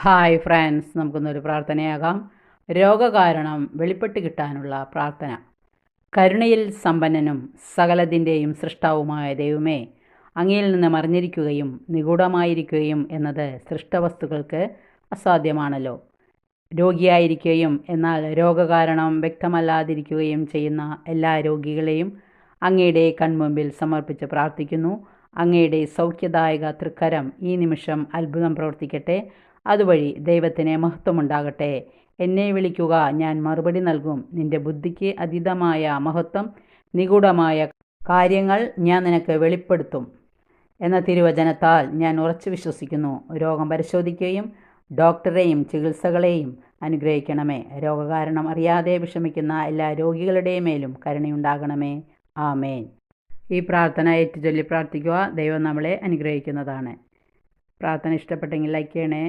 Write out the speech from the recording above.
Hi friends, നമുക്കൊന്നൊരു പ്രാർത്ഥനയാകാം. രോഗകാരണം വെളിപ്പെട്ട് കിട്ടാനുള്ള പ്രാർത്ഥന. കരുണയിൽ സമ്പന്നനും സകലതിൻ്റെയും സൃഷ്ടാവുമായ ദൈവമേ, അങ്ങയിൽ നിന്ന് മറിഞ്ഞിരിക്കുകയും നിഗൂഢമായിരിക്കുകയും എന്നത് സൃഷ്ടവസ്തുക്കൾക്ക് അസാധ്യമാണല്ലോ. രോഗിയായിരിക്കുകയും എന്നാൽ രോഗകാരണം വ്യക്തമല്ലാതിരിക്കുകയും ചെയ്യുന്ന എല്ലാ രോഗികളെയും അങ്ങയുടെ കൺമുമ്പിൽ സമർപ്പിച്ച് പ്രാർത്ഥിക്കുന്നു. അങ്ങയുടെ സൗഖ്യദായക തൃക്കരം ഈ നിമിഷം അത്ഭുതം പ്രവർത്തിക്കട്ടെ. അതുവഴി ദൈവത്തിന് മഹത്വമുണ്ടാകട്ടെ. എന്നെ വിളിക്കുക, ഞാൻ മറുപടി നൽകും. നിന്റെ ബുദ്ധിക്ക് അതീതമായ മഹത്വം, നിഗൂഢമായ കാര്യങ്ങൾ ഞാൻ നിനക്ക് വെളിപ്പെടുത്തും എന്ന തിരുവചനത്താൽ ഞാൻ ഉറച്ചു വിശ്വസിക്കുന്നു. രോഗം പരിശോധിക്കുകയും ഡോക്ടറെയും ചികിത്സകളെയും അനുഗ്രഹിക്കണമേ. രോഗകാരണം അറിയാതെ വിഷമിക്കുന്ന എല്ലാ രോഗികളുടെയും മേലും കരുണയുണ്ടാകണമേ. ആമേൻ. ഈ പ്രാർത്ഥന ഏറ്റുചൊല്ലി പ്രാർത്ഥിക്കുക. ദൈവം നമ്മളെ അനുഗ്രഹിക്കുന്നതാണ്. പ്രാർത്ഥന ഇഷ്ടപ്പെട്ടെങ്കിൽ ലൈക്ക് ചെയ്യണേ.